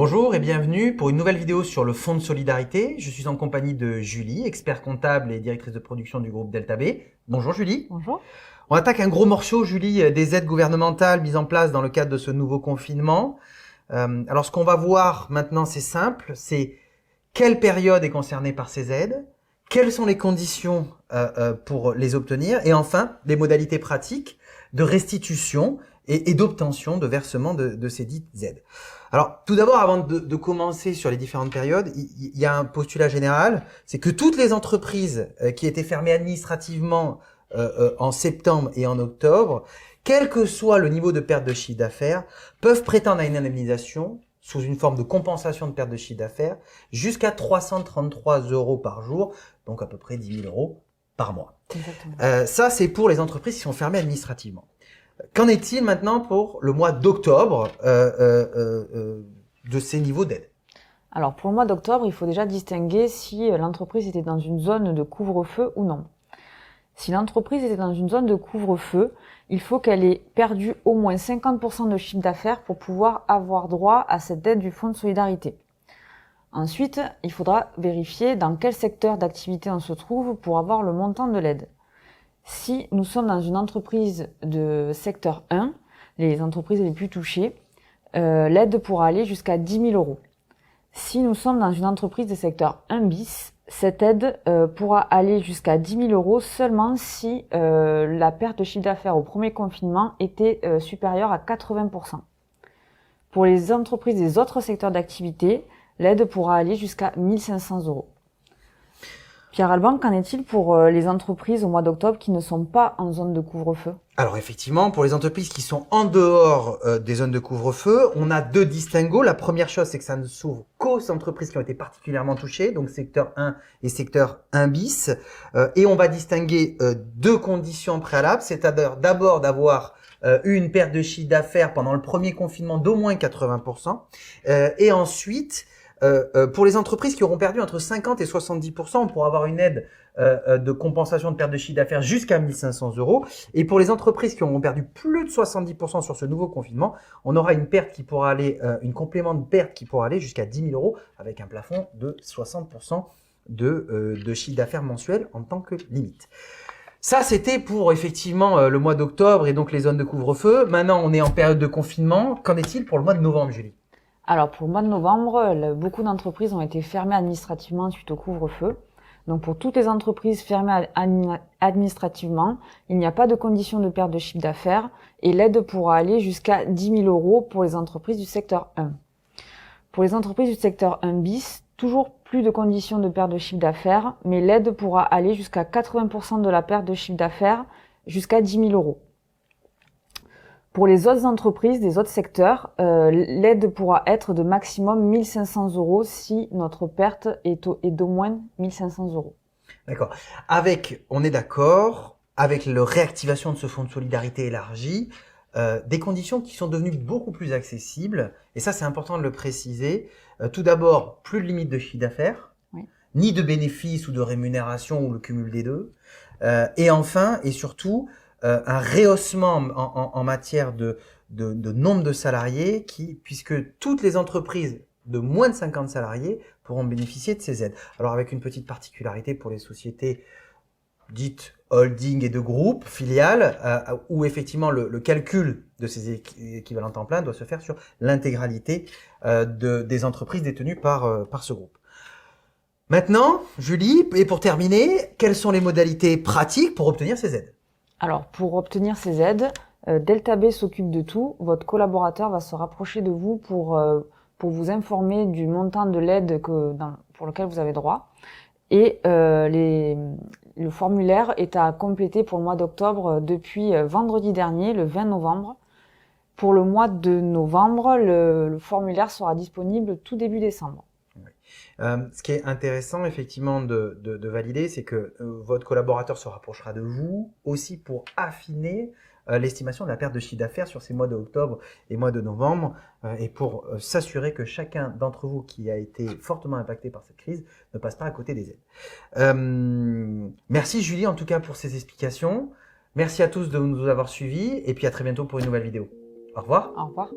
Bonjour et bienvenue pour une nouvelle vidéo sur le Fonds de solidarité. Je suis en compagnie de Julie, expert comptable et directrice de production du groupe Delta B. Bonjour Julie. Bonjour. On attaque un gros morceau, Julie, des aides gouvernementales mises en place dans le cadre de ce nouveau confinement. Alors ce qu'on va voir maintenant, c'est simple, c'est quelle période est concernée par ces aides, quelles sont les conditions pour les obtenir et enfin les modalités pratiques de restitution et d'obtention de versement de ces dites aides. Alors, tout d'abord, avant de commencer sur les différentes périodes, il y a un postulat général, c'est que toutes les entreprises qui étaient fermées administrativement en septembre et en octobre, quel que soit le niveau de perte de chiffre d'affaires, peuvent prétendre à une indemnisation sous une forme de compensation de perte de chiffre d'affaires jusqu'à 333 € par jour, donc à peu près 10 000 € par mois. Ça, c'est pour les entreprises qui sont fermées administrativement. Qu'en est-il maintenant pour le mois d'octobre de ces niveaux d'aide? Alors pour le mois d'octobre, il faut déjà distinguer si l'entreprise était dans une zone de couvre-feu ou non. Si l'entreprise était dans une zone de couvre-feu, il faut qu'elle ait perdu au moins 50% de chiffre d'affaires pour pouvoir avoir droit à cette aide du Fonds de solidarité. Ensuite, il faudra vérifier dans quel secteur d'activité on se trouve pour avoir le montant de l'aide. Si nous sommes dans une entreprise de secteur 1, les entreprises les plus touchées, l'aide pourra aller jusqu'à 10 000 €. Si nous sommes dans une entreprise de secteur 1 bis, cette aide pourra aller jusqu'à 10 000 € seulement si la perte de chiffre d'affaires au premier confinement était supérieure à 80%. Pour les entreprises des autres secteurs d'activité, l'aide pourra aller jusqu'à 1 500 €. Pierre-Alban, qu'en est-il pour les entreprises au mois d'octobre qui ne sont pas en zone de couvre-feu? Alors effectivement, pour les entreprises qui sont en dehors des zones de couvre-feu, on a deux distinguos. La première chose, c'est que ça ne s'ouvre qu'aux entreprises qui ont été particulièrement touchées, donc secteur 1 et secteur 1 bis. Et on va distinguer deux conditions préalables, c'est-à-dire d'abord d'avoir eu une perte de chiffre d'affaires pendant le premier confinement d'au moins 80%. Et ensuite, pour les entreprises qui auront perdu entre 50 et 70%, on pourra avoir une aide de compensation de perte de chiffre d'affaires jusqu'à 1 500 €. Et pour les entreprises qui auront perdu plus de 70% sur ce nouveau confinement, on aura une perte qui pourra aller, une complément de perte qui pourra aller jusqu'à 10 000 € avec un plafond de 60% de chiffre d'affaires mensuel en tant que limite. Ça, c'était pour effectivement le mois d'octobre et donc les zones de couvre-feu. Maintenant, on est en période de confinement. Qu'en est-il pour le mois de novembre, Julie? Alors pour le mois de novembre, beaucoup d'entreprises ont été fermées administrativement suite au couvre-feu. Donc pour toutes les entreprises fermées administrativement, il n'y a pas de condition de perte de chiffre d'affaires et l'aide pourra aller jusqu'à 10 000 € pour les entreprises du secteur 1. Pour les entreprises du secteur 1 bis, toujours plus de conditions de perte de chiffre d'affaires, mais l'aide pourra aller jusqu'à 80% de la perte de chiffre d'affaires jusqu'à 10 000 €. Pour les autres entreprises des autres secteurs, l'aide pourra être de maximum 1 500 € si notre perte est d'au moins 1 500 €. D'accord. On est d'accord, avec la réactivation de ce fonds de solidarité élargi, des conditions qui sont devenues beaucoup plus accessibles. Et ça, c'est important de le préciser. Tout d'abord, plus de limite de chiffre d'affaires, Oui. ni de bénéfices ou de rémunération ou le cumul des deux. Et enfin, et surtout, un rehaussement en matière de nombre de salariés puisque toutes les entreprises de moins de 50 salariés pourront bénéficier de ces aides. Alors avec une petite particularité pour les sociétés dites holding et de groupe, filiales, où effectivement le calcul de ces équivalents temps plein doit se faire sur l'intégralité des entreprises détenues par ce groupe. Maintenant, Julie, et pour terminer, quelles sont les modalités pratiques pour obtenir ces aides? Alors, pour obtenir ces aides, Delta B s'occupe de tout. Votre collaborateur va se rapprocher de vous pour vous informer du montant de l'aide pour lequel vous avez droit. Et le formulaire est à compléter pour le mois d'octobre depuis vendredi dernier, le 20 novembre. Pour le mois de novembre, le formulaire sera disponible tout début décembre. Ce qui est intéressant effectivement de valider, c'est que votre collaborateur se rapprochera de vous aussi pour affiner l'estimation de la perte de chiffre d'affaires sur ces mois d'octobre et mois de novembre et pour s'assurer que chacun d'entre vous qui a été fortement impacté par cette crise ne passe pas à côté des aides. Merci Julie en tout cas pour ces explications. Merci à tous de nous avoir suivis et puis à très bientôt pour une nouvelle vidéo. Au revoir. Au revoir.